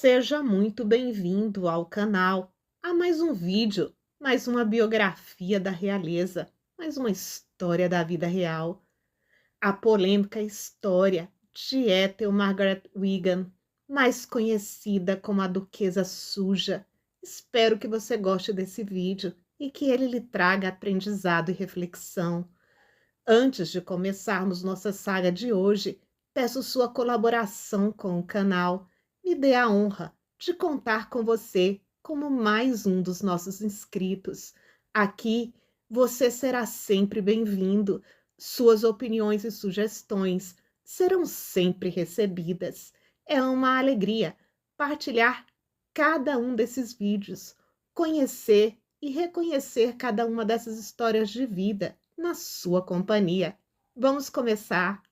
Seja muito bem-vindo ao canal, a mais um vídeo, mais uma biografia da realeza, mais uma história da vida real. A polêmica história de Ethel Margaret Wigan, mais conhecida como a Duquesa Suja. Espero que você goste desse vídeo e que ele lhe traga aprendizado e reflexão. Antes de começarmos nossa saga de hoje, peço sua colaboração com o canal. Me dê a honra de contar com você como mais um dos nossos inscritos. Aqui você será sempre bem-vindo. Suas opiniões e sugestões serão sempre recebidas. É uma alegria partilhar cada um desses vídeos, conhecer e reconhecer cada uma dessas histórias de vida na sua companhia. Vamos começar.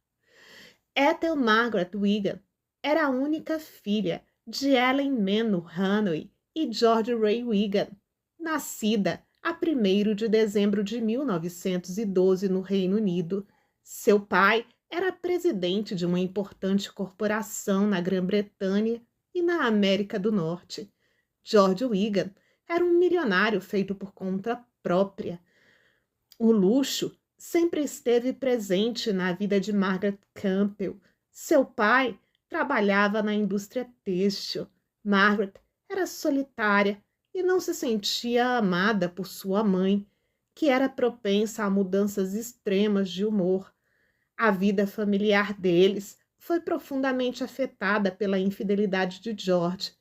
Ethel Margaret Wigan era a única filha de Ellen Menno Hanway e George Ray Wigan, nascida a 1º de dezembro de 1912 no Reino Unido. Seu pai era presidente de uma importante corporação na Grã-Bretanha e na América do Norte. George Wigan era um milionário feito por conta própria. O luxo sempre esteve presente na vida de Margaret Campbell. Seu pai trabalhava na indústria têxtil. Margaret era solitária e não se sentia amada por sua mãe, que era propensa a mudanças extremas de humor. A vida familiar deles foi profundamente afetada pela infidelidade de George,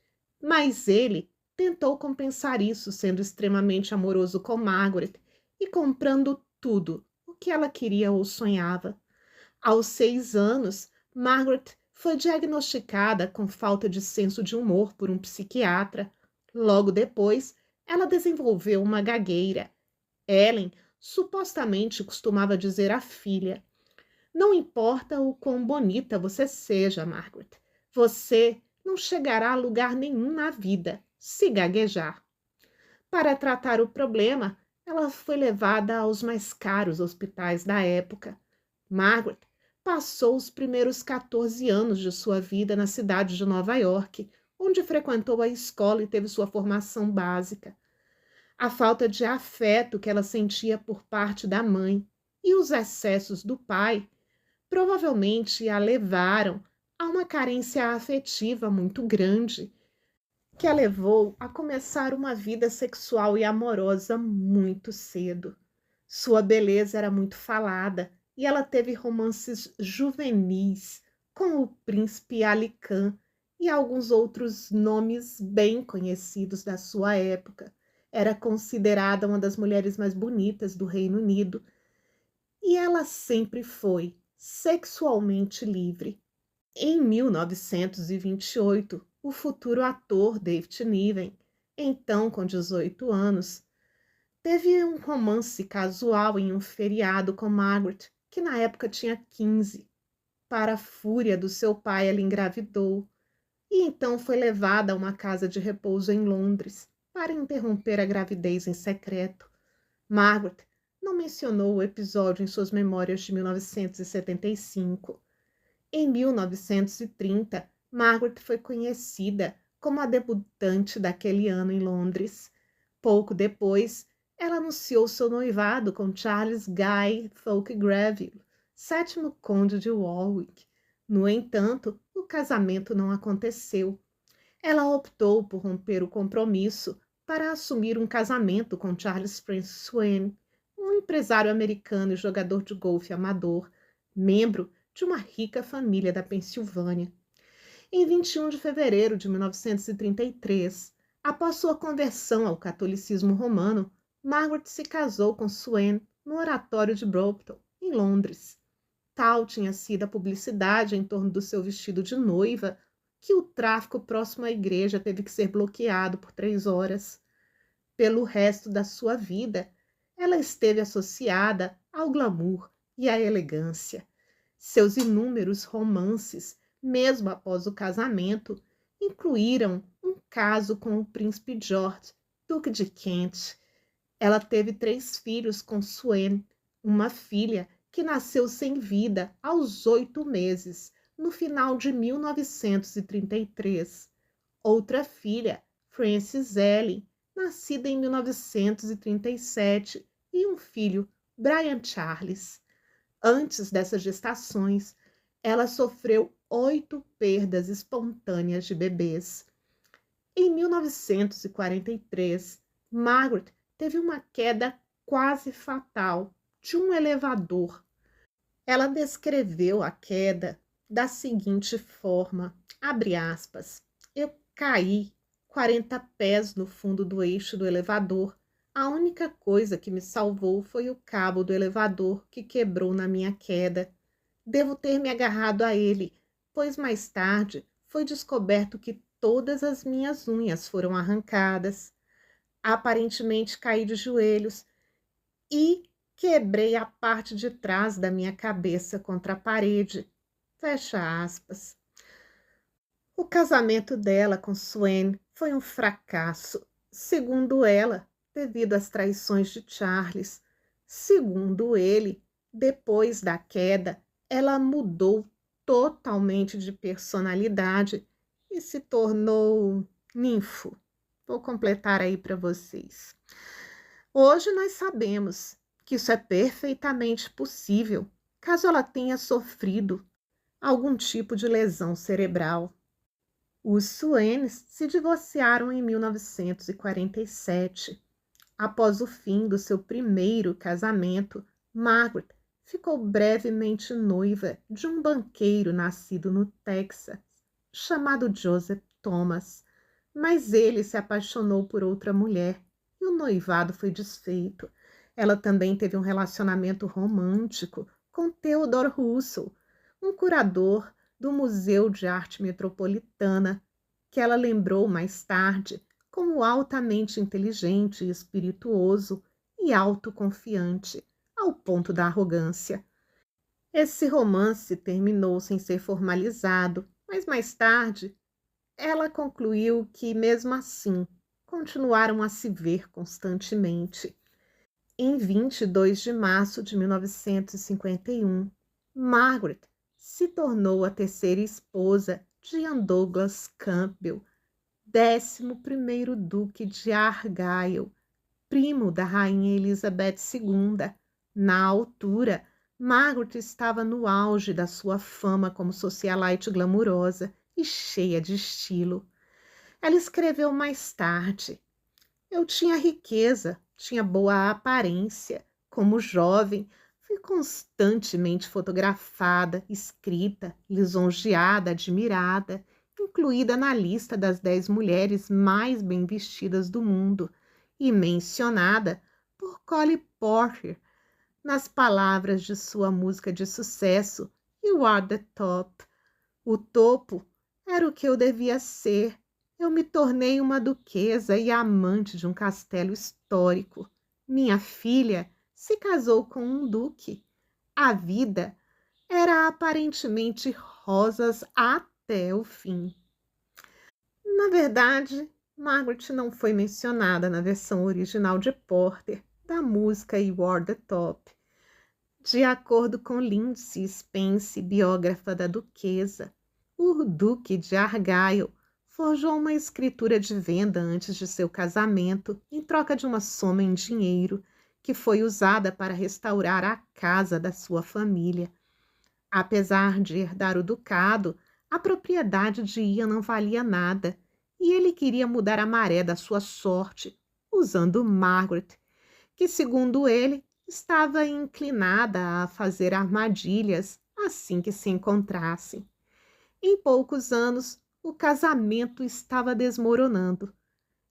mas ele tentou compensar isso sendo extremamente amoroso com Margaret e comprando tudo o que ela queria ou sonhava. Aos 6 anos, Margaret foi diagnosticada com falta de senso de humor por um psiquiatra. Logo depois, ela desenvolveu uma gagueira. Ellen supostamente costumava dizer à filha: "Não importa o quão bonita você seja, Margaret, você não chegará a lugar nenhum na vida se gaguejar." Para tratar o problema, ela foi levada aos mais caros hospitais da época. Margaret passou os primeiros 14 anos de sua vida na cidade de Nova York, onde frequentou a escola e teve sua formação básica. A falta de afeto que ela sentia por parte da mãe e os excessos do pai provavelmente a levaram a uma carência afetiva muito grande, que a levou a começar uma vida sexual e amorosa muito cedo. Sua beleza era muito falada e ela teve romances juvenis com o príncipe Ali Khan e alguns outros nomes bem conhecidos da sua época. Era considerada uma das mulheres mais bonitas do Reino Unido e ela sempre foi sexualmente livre. Em 1928, o futuro ator David Niven, então com 18 anos, teve um romance casual em um feriado com Margaret, que na época tinha 15. Para a fúria do seu pai, ela engravidou e então foi levada a uma casa de repouso em Londres para interromper a gravidez em secreto. Margaret não mencionou o episódio em suas memórias de 1975. Em 1930, Margaret foi conhecida como a debutante daquele ano em Londres. Pouco depois, ela anunciou seu noivado com Charles Guy Fawkes Greville, 7º conde de Warwick. No entanto, o casamento não aconteceu. Ela optou por romper o compromisso para assumir um casamento com Charles Francis Swain, um empresário americano e jogador de golfe amador, membro de uma rica família da Pensilvânia. Em 21 de fevereiro de 1933, após sua conversão ao catolicismo romano, Margaret se casou com Swain no oratório de Brompton, em Londres. Tal tinha sido a publicidade em torno do seu vestido de noiva que o tráfego próximo à igreja teve que ser bloqueado por 3 horas. Pelo resto da sua vida, ela esteve associada ao glamour e à elegância. Seus inúmeros romances, mesmo após o casamento, incluíram um caso com o príncipe George, duque de Kent. Ela teve 3 filhos com Swain, uma filha que nasceu sem vida aos 8 meses, no final de 1933. outra filha, Frances Ellen, nascida em 1937, e um filho, Brian Charles. Antes dessas gestações, ela sofreu 8 perdas espontâneas de bebês. Em 1943, Margaret teve uma queda quase fatal de um elevador. Ela descreveu a queda da seguinte forma, abre aspas, eu caí 40 pés no fundo do eixo do elevador. A única coisa que me salvou foi o cabo do elevador que quebrou na minha queda. Devo ter me agarrado a ele, pois mais tarde foi descoberto que todas as minhas unhas foram arrancadas. Aparentemente caí de joelhos e quebrei a parte de trás da minha cabeça contra a parede. Fecha aspas. O casamento dela com Swain foi um fracasso, segundo ela, devido às traições de Charles. Segundo ele, depois da queda, ela mudou totalmente de personalidade e se tornou ninfo. Vou completar aí para vocês. Hoje nós sabemos que isso é perfeitamente possível, caso ela tenha sofrido algum tipo de lesão cerebral. Os Swains se divorciaram em 1947. Após o fim do seu primeiro casamento, Margaret ficou brevemente noiva de um banqueiro nascido no Texas, chamado Joseph Thomas, mas ele se apaixonou por outra mulher e o noivado foi desfeito. Ela também teve um relacionamento romântico com Theodore Russell, um curador do Museu de Arte Metropolitana, que ela lembrou mais tarde como altamente inteligente e espirituoso e autoconfiante, ao ponto da arrogância. Esse romance terminou sem ser formalizado, mas mais tarde ela concluiu que, mesmo assim, continuaram a se ver constantemente. Em 22 de março de 1951, Margaret se tornou a terceira esposa de Ian Douglas Campbell, 11º Duque de Argyll, primo da Rainha Elizabeth II. Na altura, Margaret estava no auge da sua fama como socialite glamurosa e cheia de estilo. Ela escreveu mais tarde: eu tinha riqueza, tinha boa aparência. Como jovem, fui constantemente fotografada, escrita, lisonjeada, admirada, incluída na lista das 10 mulheres mais bem vestidas do mundo e mencionada por Cole Porter nas palavras de sua música de sucesso You Are the Top. O topo era o que eu devia ser. Eu me tornei uma duquesa e amante de um castelo histórico. Minha filha se casou com um duque. A vida era aparentemente rosas até o fim. Na verdade, Margaret não foi mencionada na versão original de Porter da música You Are the Top. De acordo com Lindsay Spence, biógrafa da duquesa, o Duque de Argyll forjou uma escritura de venda antes de seu casamento em troca de uma soma em dinheiro que foi usada para restaurar a casa da sua família. Apesar de herdar o ducado, a propriedade de Ian não valia nada e ele queria mudar a maré da sua sorte usando Margaret, que, segundo ele, estava inclinada a fazer armadilhas assim que se encontrassem. Em poucos anos, o casamento estava desmoronando.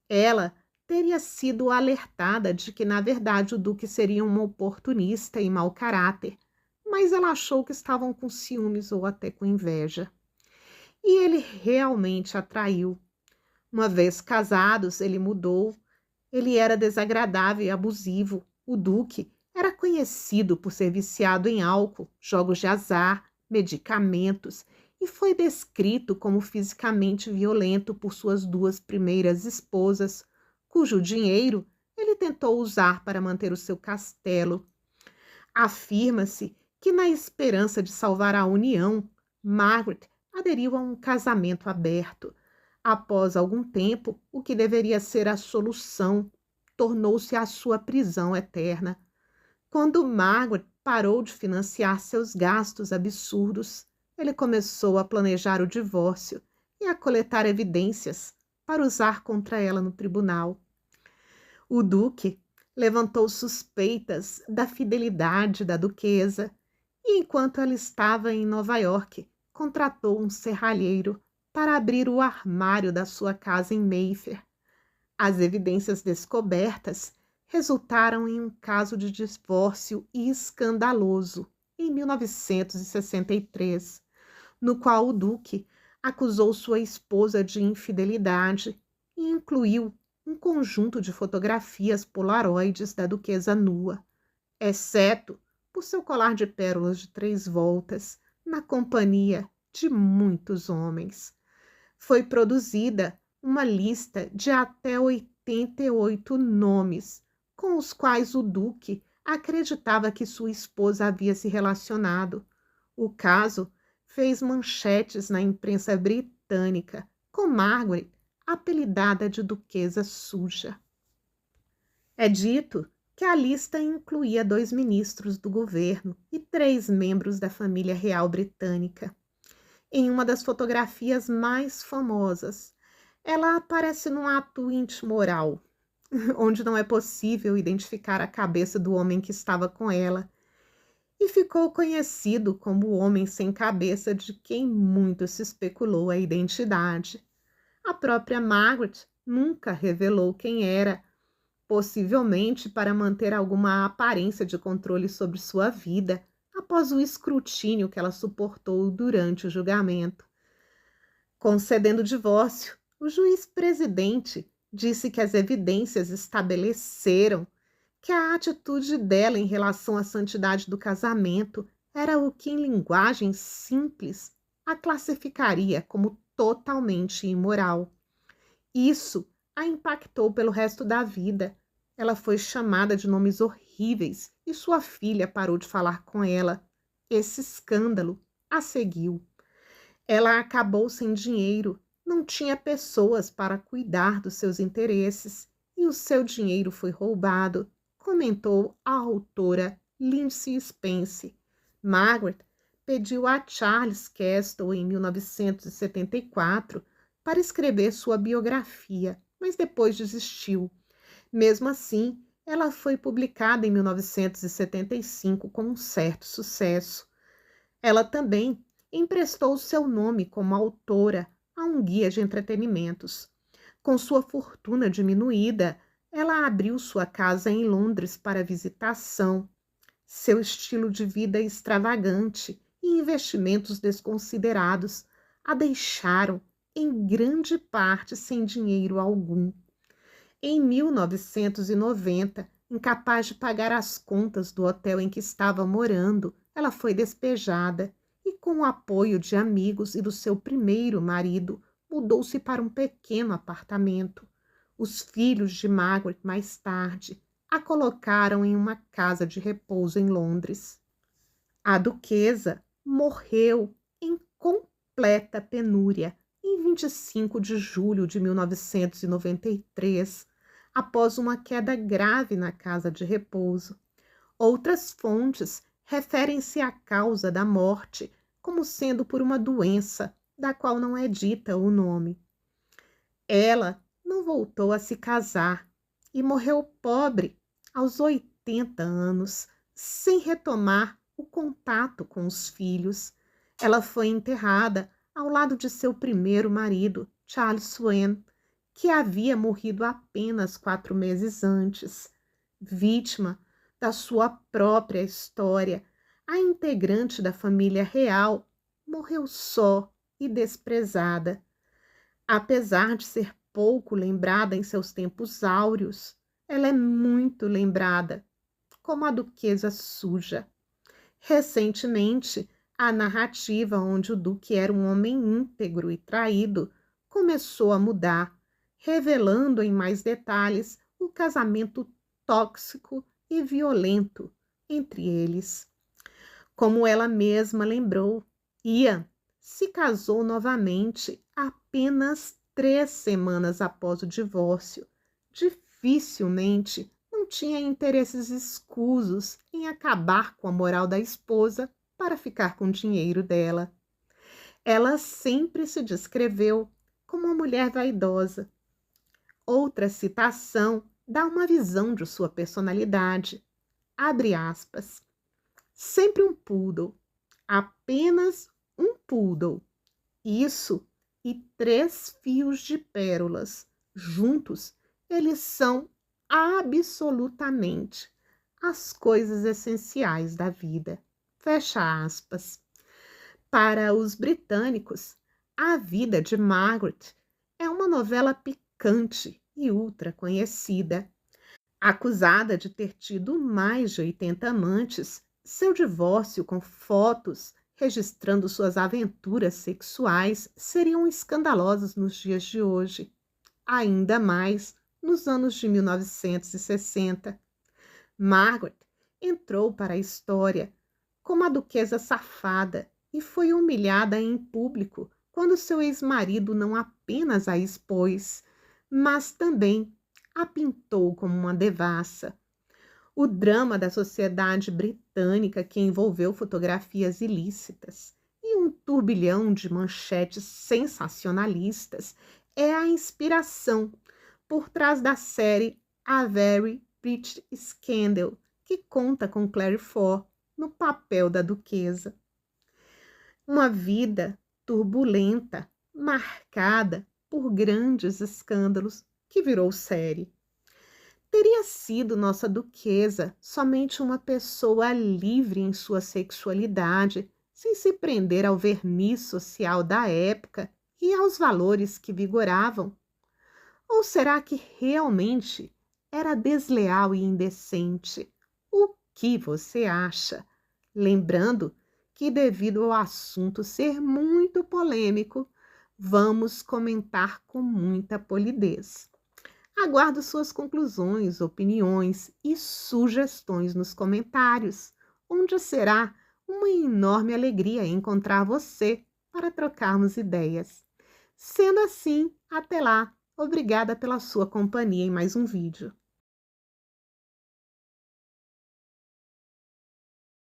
Ela teria sido alertada de que, na verdade, o duque seria um oportunista e mau caráter, mas ela achou que estavam com ciúmes ou até com inveja. E ele realmente a traiu. Uma vez casados, ele mudou. Ele era desagradável e abusivo. O duque era conhecido por ser viciado em álcool, jogos de azar, medicamentos e foi descrito como fisicamente violento por suas 2 primeiras esposas, cujo dinheiro ele tentou usar para manter o seu castelo. Afirma-se que, na esperança de salvar a união, Margaret aderiu a um casamento aberto. Após algum tempo, o que deveria ser a solução tornou-se a sua prisão eterna. Quando Margaret parou de financiar seus gastos absurdos, ele começou a planejar o divórcio e a coletar evidências para usar contra ela no tribunal. O duque levantou suspeitas da fidelidade da duquesa e, enquanto ela estava em Nova York, contratou um serralheiro para abrir o armário da sua casa em Mayfair. As evidências descobertas resultaram em um caso de divórcio escandaloso em 1963, no qual o duque acusou sua esposa de infidelidade e incluiu um conjunto de fotografias polaroides da duquesa nua, exceto por seu colar de pérolas de 3 voltas, na companhia de muitos homens. Foi produzida uma lista de até 88 nomes, com os quais o duque acreditava que sua esposa havia se relacionado. O caso fez manchetes na imprensa britânica, com Margaret apelidada de Duquesa Suja. É dito que a lista incluía 2 ministros do governo e 3 membros da família real britânica. Em uma das fotografias mais famosas, ela aparece num ato íntimo oral, onde não é possível identificar a cabeça do homem que estava com ela, e ficou conhecido como o homem sem cabeça de quem muito se especulou a identidade. A própria Margaret nunca revelou quem era, possivelmente para manter alguma aparência de controle sobre sua vida, após o escrutínio que ela suportou durante o julgamento. Concedendo o divórcio, o juiz-presidente disse que as evidências estabeleceram que a atitude dela em relação à santidade do casamento era o que, em linguagem simples, a classificaria como totalmente imoral. Isso a impactou pelo resto da vida. Ela foi chamada de nomes horríveis e sua filha parou de falar com ela. Esse escândalo a seguiu. Ela acabou sem dinheiro, não tinha pessoas para cuidar dos seus interesses e o seu dinheiro foi roubado, comentou a autora Lindsay Spence. Margaret pediu a Charles Castle em 1974 para escrever sua biografia, mas depois desistiu. Mesmo assim, ela foi publicada em 1975 com um certo sucesso. Ela também emprestou seu nome como autora a um guia de entretenimentos. Com sua fortuna diminuída, ela abriu sua casa em Londres para visitação. Seu estilo de vida extravagante e investimentos desconsiderados a deixaram, em grande parte, sem dinheiro algum. Em 1990, incapaz de pagar as contas do hotel em que estava morando, ela foi despejada e, com o apoio de amigos e do seu primeiro marido, mudou-se para um pequeno apartamento. Os filhos de Margaret, mais tarde, a colocaram em uma casa de repouso em Londres. A duquesa morreu em completa penúria em 25 de julho de 1993, após uma queda grave na casa de repouso. Outras fontes referem-se à causa da morte como sendo por uma doença, da qual não é dita o nome. Ela não voltou a se casar e morreu pobre aos 80 anos, sem retomar o contato com os filhos. Ela foi enterrada ao lado de seu primeiro marido, Charles Swan, que havia morrido apenas 4 meses antes. Vítima da sua própria história, a integrante da família real morreu só e desprezada. Apesar de ser pouco lembrada em seus tempos áureos, ela é muito lembrada como a Duquesa Suja. Recentemente, a narrativa onde o duque era um homem íntegro e traído começou a mudar, revelando em mais detalhes o casamento tóxico e violento entre eles. Como ela mesma lembrou, Ian se casou novamente apenas 3 semanas após o divórcio. Dificilmente não tinha interesses escusos em acabar com a moral da esposa para ficar com o dinheiro dela. Ela sempre se descreveu como uma mulher vaidosa. Outra citação dá uma visão de sua personalidade. Abre aspas. Sempre um poodle, apenas um poodle. Isso e 3 fios de pérolas. Juntos, eles são absolutamente as coisas essenciais da vida. Fecha aspas. Para os britânicos, a vida de Margaret é uma novela picante e ultra conhecida. Acusada de ter tido mais de 80 amantes, seu divórcio com fotos registrando suas aventuras sexuais seriam escandalosos nos dias de hoje, ainda mais nos anos de 1960. Margaret entrou para a história como a duquesa safada e foi humilhada em público quando seu ex-marido não apenas a expôs, mas também a pintou como uma devassa. O drama da sociedade britânica que envolveu fotografias ilícitas e um turbilhão de manchetes sensacionalistas é a inspiração por trás da série A Very British Scandal, que conta com Claire Foy no papel da duquesa. Uma vida turbulenta, marcada por grandes escândalos, que virou série. Teria sido nossa duquesa somente uma pessoa livre em sua sexualidade, sem se prender ao verniz social da época e aos valores que vigoravam? Ou será que realmente era desleal e indecente? O que você acha? Lembrando que, devido ao assunto ser muito polêmico, vamos comentar com muita polidez. Aguardo suas conclusões, opiniões e sugestões nos comentários, onde será uma enorme alegria encontrar você para trocarmos ideias. Sendo assim, até lá. Obrigada pela sua companhia em mais um vídeo.